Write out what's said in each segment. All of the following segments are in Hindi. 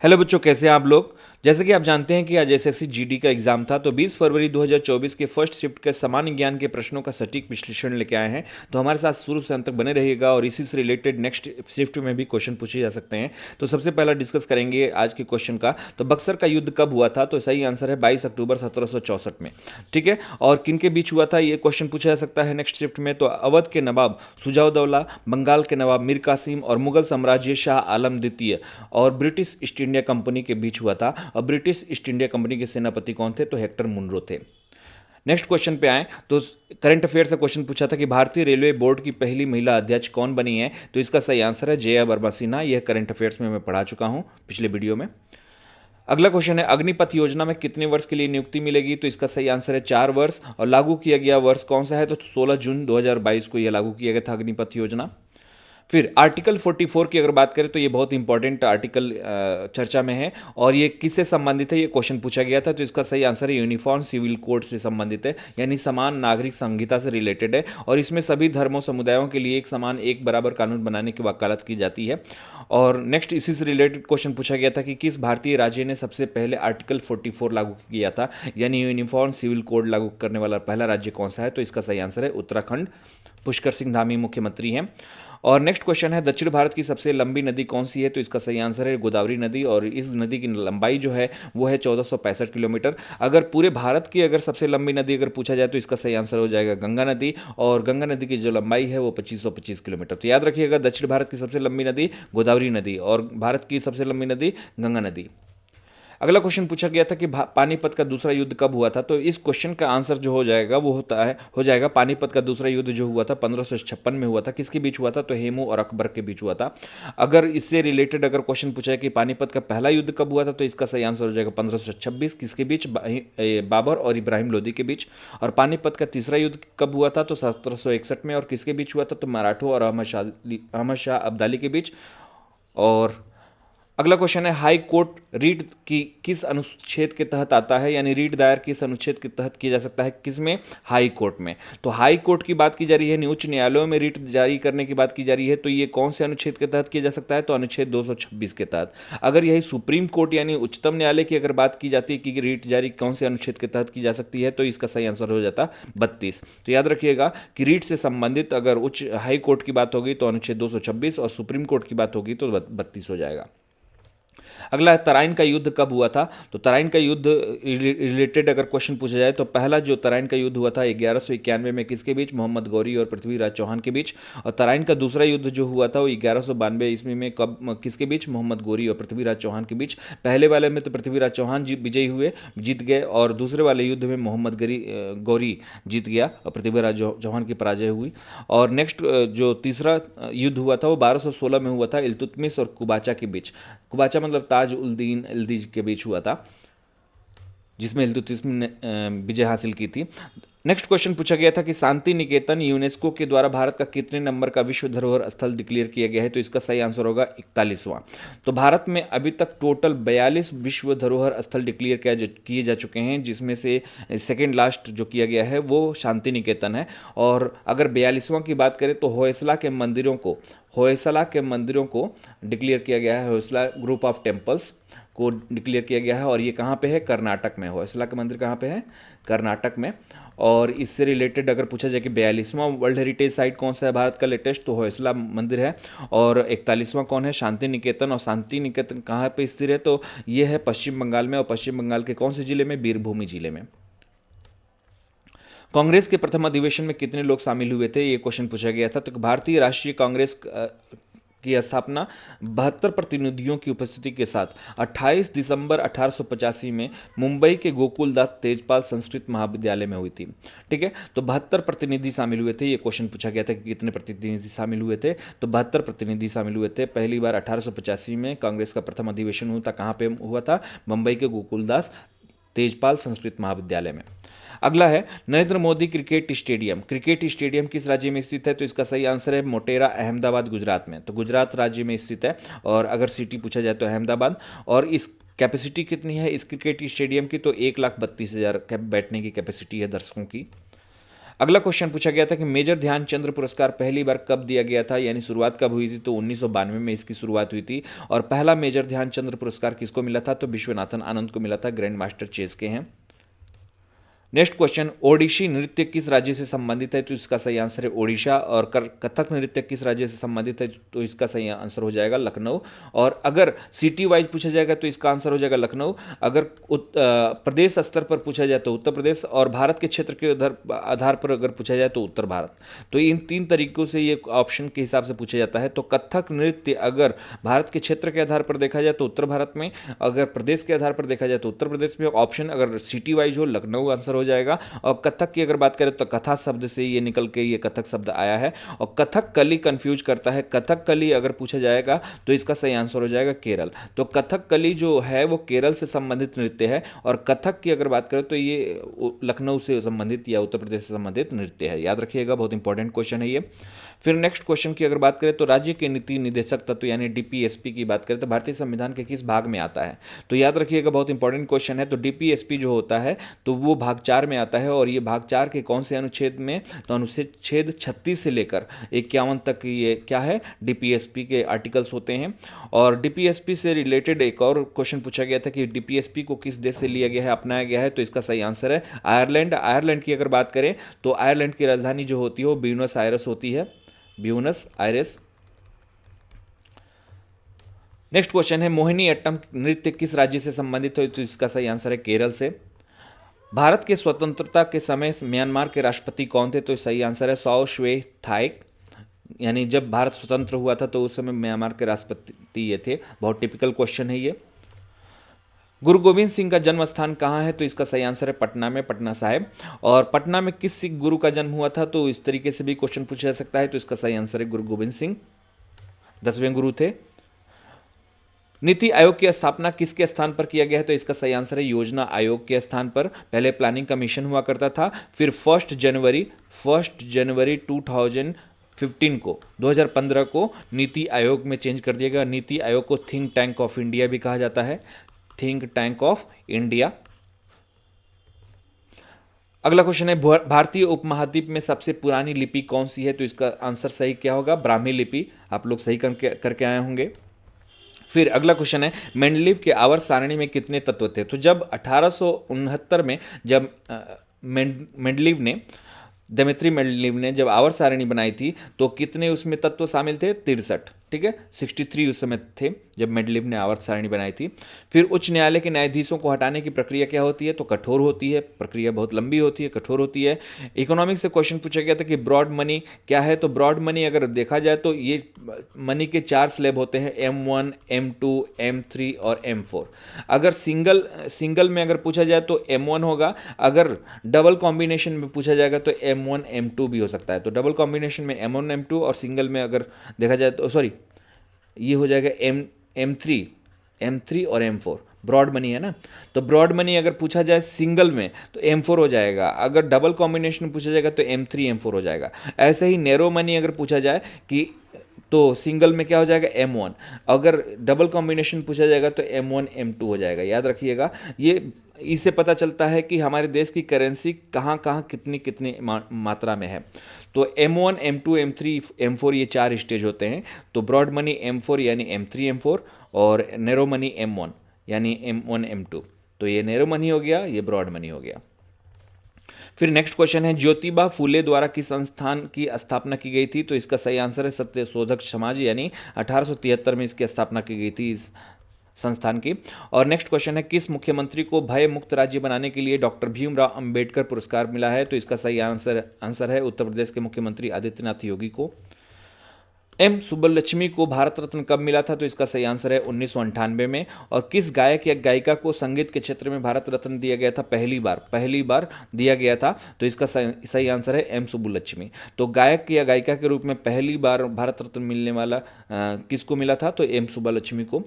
हेलो बच्चों, कैसे हैं आप लोग। जैसे कि आप जानते हैं कि आज एसएससी जीडी का एग्जाम था, तो 20 फरवरी 2024 के फर्स्ट शिफ्ट के सामान्य ज्ञान के प्रश्नों का सटीक विश्लेषण लेके आए हैं। तो हमारे साथ शुरू से अंत तक बने रहिएगा और इसी से रिलेटेड नेक्स्ट शिफ्ट में भी क्वेश्चन पूछे जा सकते हैं। तो सबसे पहला डिस्कस करेंगे आज के क्वेश्चन का। तो बक्सर का युद्ध कब हुआ था? तो सही आंसर है 22 अक्टूबर 1764 में। ठीक है, और किन के बीच हुआ था ये क्वेश्चन पूछा जा सकता है नेक्स्ट शिफ्ट में। तो अवध के नवाब सुजाउद्दौला, बंगाल के नवाब मीर कासिम और मुगल साम्राज्य शाह आलम द्वितीय और ब्रिटिश ईस्ट इंडिया कंपनी के बीच हुआ था। और ब्रिटिश ईस्ट इंडिया कंपनी के सेनापति कौन थे? तो हेक्टर मुनरो थे। नेक्स्ट क्वेश्चन पे आए तो करंट अफेयर से क्वेश्चन पूछा था कि भारतीय रेलवे बोर्ड की पहली महिला अध्यक्ष कौन बनी है? तो इसका सही आंसर है जया वर्मा सिन्हा। यह करंट अफेयर्स में मैं पढ़ा चुका हूं पिछले वीडियो में। अगला क्वेश्चन है अग्निपथ योजना में कितने वर्ष के लिए नियुक्ति मिलेगी? तो इसका सही आंसर है 4 वर्ष। और लागू किया गया वर्ष कौन सा है? तो 16 जून 2022 को यह लागू किया गया था अग्निपथ योजना। फिर आर्टिकल 44 की अगर बात करें तो ये बहुत इंपॉर्टेंट आर्टिकल चर्चा में है और ये किससे संबंधित है, ये क्वेश्चन पूछा गया था। तो इसका सही आंसर है यूनिफॉर्म सिविल कोड से संबंधित है, यानी समान नागरिक संहिता से रिलेटेड है। और इसमें सभी धर्मों समुदायों के लिए एक समान एक बराबर कानून बनाने की वकालत की जाती है। और नेक्स्ट इसी से रिलेटेड क्वेश्चन पूछा गया था कि किस भारतीय राज्य ने सबसे पहले आर्टिकल 44 लागू किया था, यानी यूनिफॉर्म सिविल कोड लागू करने वाला पहला राज्य कौन सा है? तो इसका सही आंसर है उत्तराखंड। पुष्कर सिंह धामी मुख्यमंत्री हैं। और नेक्स्ट क्वेश्चन है दक्षिण भारत की सबसे लंबी नदी कौन सी है? तो इसका सही आंसर है गोदावरी नदी। और इस नदी की लंबाई जो है वो है 1465 किलोमीटर। अगर पूरे भारत की अगर सबसे लंबी नदी अगर पूछा जाए तो इसका सही आंसर हो जाएगा गंगा नदी। और गंगा नदी की जो लंबाई है वो 2525 किलोमीटर। तो याद रखिएगा, दक्षिण भारत की सबसे लंबी नदी गोदावरी नदी और भारत की सबसे लंबी नदी गंगा नदी। अगला क्वेश्चन पूछा गया था कि पानीपत का दूसरा युद्ध कब हुआ था? तो इस क्वेश्चन का आंसर जो हो जाएगा वो हो जाएगा पानीपत का दूसरा युद्ध जो हुआ था 1556 में हुआ था। किसके बीच हुआ था? तो हेमू और अकबर के बीच हुआ था। अगर इससे रिलेटेड अगर क्वेश्चन पूछा है कि पानीपत का पहला युद्ध कब हुआ था, तो इसका सही आंसर हो जाएगा 1526। किसके बीच? बाबर और इब्राहिम लोदी के बीच। और पानीपत का तीसरा युद्ध कब हुआ था? तो 1761 में। और किसके बीच हुआ था? तो मराठों और अहमद शाह अब्दाली के बीच। और अगला क्वेश्चन है हाई कोर्ट रीट की किस अनुच्छेद के तहत आता है, यानी रीट दायर किस अनुच्छेद के तहत किया जा सकता है? किसमें? हाई कोर्ट में। तो हाई कोर्ट की बात की जा रही है, उच्च न्यायालयों में रीट जारी करने की बात की जा रही है। तो ये कौन से अनुच्छेद के तहत किया जा सकता है? तो अनुच्छेद 226 के तहत। अगर यही सुप्रीम कोर्ट यानी उच्चतम न्यायालय की अगर बात की जाती है कि रीट जारी कौन से अनुच्छेद के तहत की जा सकती है, तो इसका सही आंसर हो जाता 32। तो याद रखिएगा कि रीट से संबंधित अगर उच्च हाई कोर्ट की बात होगी तो अनुच्छेद 226 और सुप्रीम कोर्ट की बात होगी तो 32 हो जाएगा। अगला है तराइन का युद्ध कब हुआ था? तो तराइन का युद्ध रिलेटेड अगर क्वेश्चन पूछा जाए तो पहला जो तराइन का युद्ध हुआ था 1191 में। किसके बीच? मोहम्मद गौरी और पृथ्वीराज चौहान के बीच। और तराइन का दूसरा युद्ध जो हुआ था वो 1192 ईस्वी में। कब किसके बीच? मोहम्मद गौरी और पृथ्वीराज चौहान के बीच। पहले वाले में तो पृथ्वीराज चौहान विजयी हुए, जीत गए, और दूसरे वाले युद्ध में मोहम्मद गौरी जीत गया और पृथ्वीराज चौहान की पराजय हुई। और नेक्स्ट जो तीसरा युद्ध हुआ था वो 1216 में हुआ था इल्तुतमिश और कुबाचा के बीच। कुबाचा मतलब ताज उल दीन इल्दिज के बीच हुआ था, जिसमें इल्तुतमिश ने विजय हासिल की थी। नेक्स्ट क्वेश्चन पूछा गया था कि शांति निकेतन यूनेस्को के द्वारा भारत का कितने नंबर का विश्व धरोहर स्थल डिक्लेयर किया गया है? तो इसका सही आंसर होगा 41वां। तो भारत में अभी तक टोटल 42 विश्व धरोहर स्थल डिक्लेयर किए जा चुके हैं, जिसमें से सेकेंड लास्ट जो किया गया है वो शांति निकेतन है। और अगर 42वां की बात करें तो होयसला के मंदिरों को डिक्लेयर किया गया है। होयसला ग्रुप ऑफ टेम्पल्स को डिक्लेयर किया गया है और ये कहाँ पे है? कर्नाटक में। होयसला का मंदिर कहाँ पे है? कर्नाटक में। और इससे रिलेटेड अगर पूछा जाए कि 42वां वर्ल्ड हेरिटेज साइट कौन सा है भारत का लेटेस्ट, तो होयसला मंदिर है। और 41वां कौन है? शांति निकेतन। और शांति निकेतन कहाँ पे स्थित है? तो ये है पश्चिम बंगाल में। और पश्चिम बंगाल के कौन से जिले में? बीरभूमि जिले में। कांग्रेस के प्रथम अधिवेशन में कितने लोग शामिल हुए थे? ये क्वेश्चन पूछा गया था। तो भारतीय राष्ट्रीय कांग्रेस की स्थापना 72 प्रतिनिधियों की उपस्थिति के साथ 28 दिसंबर 1885 में मुंबई के गोकुलदास तेजपाल संस्कृत महाविद्यालय में हुई थी। ठीक है, तो 72 प्रतिनिधि शामिल हुए थे। ये क्वेश्चन पूछा गया था कि कितने प्रतिनिधि शामिल हुए थे? तो 72 प्रतिनिधि शामिल हुए थे। पहली बार 1885 में कांग्रेस का प्रथम अधिवेशन हुआ था। कहाँ पे हुआ था? मुंबई के गोकुलदास तेजपाल संस्कृत महाविद्यालय में। अगला है नरेंद्र मोदी क्रिकेट स्टेडियम किस राज्य में स्थित है? तो इसका सही आंसर है मोटेरा, अहमदाबाद, गुजरात में। तो गुजरात राज्य में स्थित है। और अगर सिटी पूछा जाए तो अहमदाबाद। और इस कैपेसिटी कितनी है इस क्रिकेट स्टेडियम की? तो 1,32,000 बैठने की कैपेसिटी है दर्शकों की। अगला क्वेश्चन पूछा गया था कि मेजर ध्यानचंद्र पुरस्कार पहली बार कब दिया गया था, यानी शुरुआत कब हुई थी, तो 1992 में इसकी शुरुआत हुई थी। और पहला मेजर ध्यानचंद्र पुरस्कार किसको मिला था, तो विश्वनाथन आनंद को मिला था, ग्रैंड मास्टर चेस के हैं। नेक्स्ट क्वेश्चन, ओडिशी नृत्य किस राज्य से संबंधित है, तो इसका सही आंसर है ओडिशा। और कथक नृत्य किस राज्य से संबंधित है, तो इसका सही आंसर हो जाएगा लखनऊ। और अगर सिटी वाइज पूछा जाएगा तो इसका आंसर हो जाएगा लखनऊ। अगर प्रदेश स्तर पर पूछा जाए तो उत्तर प्रदेश, और भारत के क्षेत्र के आधार पर अगर पूछा जाए तो उत्तर भारत। तो इन तीन तरीकों से ये ऑप्शन के हिसाब से पूछा जाता है। तो कथक नृत्य अगर भारत के क्षेत्र के आधार पर देखा जाए तो उत्तर भारत में, अगर प्रदेश के आधार पर देखा जाए तो उत्तर प्रदेश में। ऑप्शन अगर सिटी वाइज हो लखनऊ आंसर हो जाएगा। और कथक की अगर बात करें तो कथा शब्द से ये निकल के ये कथक शब्द आया है। और कथकली कंफ्यूज करता है, कथकली अगर पूछा जाएगा तो इसका सही आंसर हो जाएगा केरल। तो कथकली जो है वो केरल से संबंधित नृत्य है। और कथक की अगर बात करें तो ये लखनऊ से संबंधित या उत्तर प्रदेश से संबंधित नृत्य है, याद रखिएगा, बहुत इंपॉर्टेंट क्वेश्चन है ये। फिर नेक्स्ट क्वेश्चन की अगर बात करें तो राज्य के नीति निदेशक तत्व यानी डीपीएसपी की बात करें तो भारतीय संविधान के किस भाग में आता है, तो याद रखिएगा, बहुत इंपॉर्टेंट क्वेश्चन है। तो डीपीएसपी जो होता है तो वो भाग 4 में आता है। और ये भाग 4 के कौन से अनुच्छेद में, तो अनुच्छेद 36 से लेकर 51 तक ये क्या है, डीपीएसपी के आर्टिकल्स होते हैं। और डीपीएसपी से रिलेटेड एक और क्वेश्चन पूछा गया था कि डीपीएसपी को किस देश से लिया गया है, अपनाया गया है, तो इसका सही आंसर है आयरलैंड। आयरलैंड की अगर बात करें तो आयरलैंड की राजधानी जो होती है वो ब्यूनस आयरस होती है, ब्यूनस आयरस। नेक्स्ट क्वेश्चन है, मोहिनी अट्टम नृत्य किस राज्य से संबंधित है, तो इसका सही आंसर है केरल से। भारत के स्वतंत्रता के समय म्यांमार के राष्ट्रपति कौन थे, तो सही आंसर है सौ श्वे थाइक। यानी जब भारत स्वतंत्र हुआ था तो उस समय म्यांमार के राष्ट्रपति ये थे। बहुत टिपिकल क्वेश्चन है ये। गुरु गोविंद सिंह का जन्म स्थान कहाँ है, तो इसका सही आंसर है पटना में, पटना साहिब। और पटना में किस सिख गुरु का जन्म हुआ था, तो इस तरीके से भी क्वेश्चन पूछा जा सकता है। तो इसका सही आंसर है गुरु गोविंद सिंह, 10वें गुरु थे। नीति आयोग की स्थापना किसके स्थान पर किया गया है, तो इसका सही आंसर है योजना आयोग के स्थान पर। पहले प्लानिंग कमीशन हुआ करता था, फिर 1 जनवरी 2015 को 2015 को नीति आयोग में चेंज कर दिया गया। नीति आयोग को थिंक टैंक ऑफ इंडिया भी कहा जाता है, थिंक टैंक ऑफ इंडिया। अगला क्वेश्चन है, भारतीय उपमहाद्वीप में सबसे पुरानी लिपि कौन सी है, तो इसका आंसर सही क्या होगा, ब्राह्मी लिपि। आप लोग सही करके आए होंगे। फिर अगला क्वेश्चन है, मेंडलीव के आवर्त सारणी में कितने तत्व थे, तो जब 1869 में जब मेंडलीव ने डेमेट्री मेंडलीव ने जब आवर्त सारणी बनाई थी तो कितने उसमें तत्व शामिल थे, 63, ठीक है, 63 उस समय थे जब मेंडलीव ने आवर्त सारणी बनाई थी। फिर उच्च न्यायालय के न्यायाधीशों को हटाने की प्रक्रिया क्या होती है, तो कठोर होती है, प्रक्रिया बहुत लंबी होती है, कठोर होती है। इकोनॉमिक्स से क्वेश्चन पूछा गया था कि ब्रॉड मनी क्या है, तो ब्रॉड मनी अगर देखा जाए तो ये मनी के 4 स्लैब होते हैं, M1, M2, M3 और M4। अगर सिंगल में अगर पूछा जाए तो M1 होगा, अगर डबल कॉम्बिनेशन में पूछा जाएगा तो M1, M2 भी हो सकता है। तो डबल कॉम्बिनेशन में M1, M2 और सिंगल में अगर देखा जाए तो सॉरी ये हो जाएगा M3 और M4, ब्रॉड मनी है ना। तो ब्रॉड मनी अगर पूछा जाए सिंगल में तो M4 हो जाएगा, अगर डबल कॉम्बिनेशन में पूछा जाएगा तो M3, M4 हो जाएगा। ऐसे ही नैरो मनी अगर पूछा जाए कि तो सिंगल में क्या हो जाएगा, M1, अगर डबल कॉम्बिनेशन पूछा जाएगा तो M1, M2 हो जाएगा। याद रखिएगा, ये इससे पता चलता है कि हमारे देश की करेंसी कहाँ कहाँ कितनी मात्रा में है। तो M1, M2, M3, M4 ये 4 स्टेज होते हैं। तो ब्रॉड मनी M4 यानी M3, M4 और नैरो मनी M1 यानी M1, M2। तो ये नैरो मनी हो गया, ये ब्रॉड मनी हो गया। फिर नेक्स्ट क्वेश्चन है, ज्योतिबा फूले द्वारा किस संस्थान की स्थापना की गई थी, तो इसका सही आंसर है सत्य शोधक समाज, यानी 1873 में इसकी स्थापना की गई थी इस संस्थान की। और नेक्स्ट क्वेश्चन है, किस मुख्यमंत्री को भय मुक्त राज्य बनाने के लिए डॉक्टर भीमराव अंबेडकर पुरस्कार मिला है, तो इसका सही आंसर है उत्तर प्रदेश के मुख्यमंत्री आदित्यनाथ योगी को। एम सुब्बलक्ष्मी को भारत रत्न कब मिला था, तो इसका सही आंसर है 1998 में। और किस गायक या गायिका को संगीत के क्षेत्र में भारत रत्न दिया गया था, पहली बार दिया गया था, तो इसका सही आंसर है एम सुब्बलक्ष्मी। तो गायक या गायिका के रूप में पहली बार भारत रत्न मिलने वाला किसको मिला था, तो एम सुब्बलक्ष्मी को।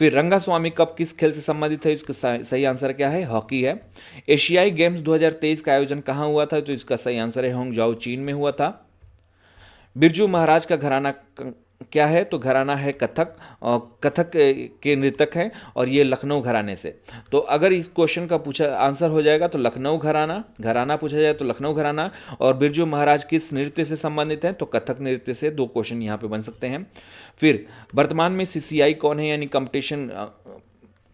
फिर रंगास्वामी कप किस खेल से संबंधित है, इसका सही आंसर क्या है, हॉकी है। एशियाई गेम्स 2023 का आयोजन कहाँ हुआ था, तो इसका सही आंसर है होंगजाओ, चीन में हुआ था। बिरजू महाराज का घराना क्या है, तो घराना है कथक, और कथक के नृतक हैं और ये लखनऊ घराने से। तो अगर इस क्वेश्चन का पूछा आंसर हो जाएगा तो लखनऊ घराना, घराना पूछा जाए तो लखनऊ घराना, और बिरजू महाराज किस नृत्य से संबंधित हैं, तो कथक नृत्य से। 2 क्वेश्चन यहाँ पे बन सकते हैं। फिर वर्तमान में सीसीआई कौन है, यानी कंपटीशन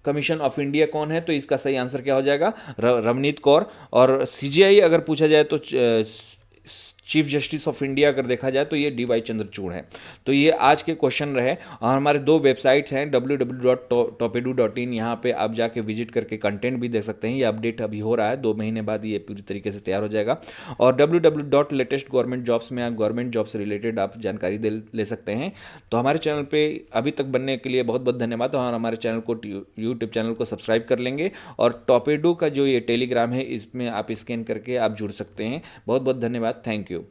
कमीशन ऑफ इंडिया कौन है, तो इसका सही आंसर क्या हो जाएगा, रवनीत कौर। और सीजीआई अगर पूछा जाए तो चीफ जस्टिस ऑफ इंडिया अगर देखा जाए तो ये डीवाई चंद्रचूड़ हैं। तो ये आज के क्वेश्चन रहे, और हमारे 2 वेबसाइट हैं www.topedu.in, यहाँ पे आप जाके विजिट करके कंटेंट भी देख सकते हैं। ये अपडेट अभी हो रहा है, 2 महीने बाद ये पूरी तरीके से तैयार हो जाएगा। और www.latestgovernmentjobs में आप गवर्नमेंट जॉब से रिलेटेड आप जानकारी ले सकते हैं। तो हमारे चैनल पे अभी तक बनने के लिए बहुत बहुत धन्यवाद, और हमारे चैनल को यूट्यूब चैनल को सब्सक्राइब कर लेंगे, और टॉपेडू का जो ये टेलीग्राम है इसमें आप स्कैन करके आप जुड़ सकते हैं। बहुत बहुत धन्यवाद, थैंक यू।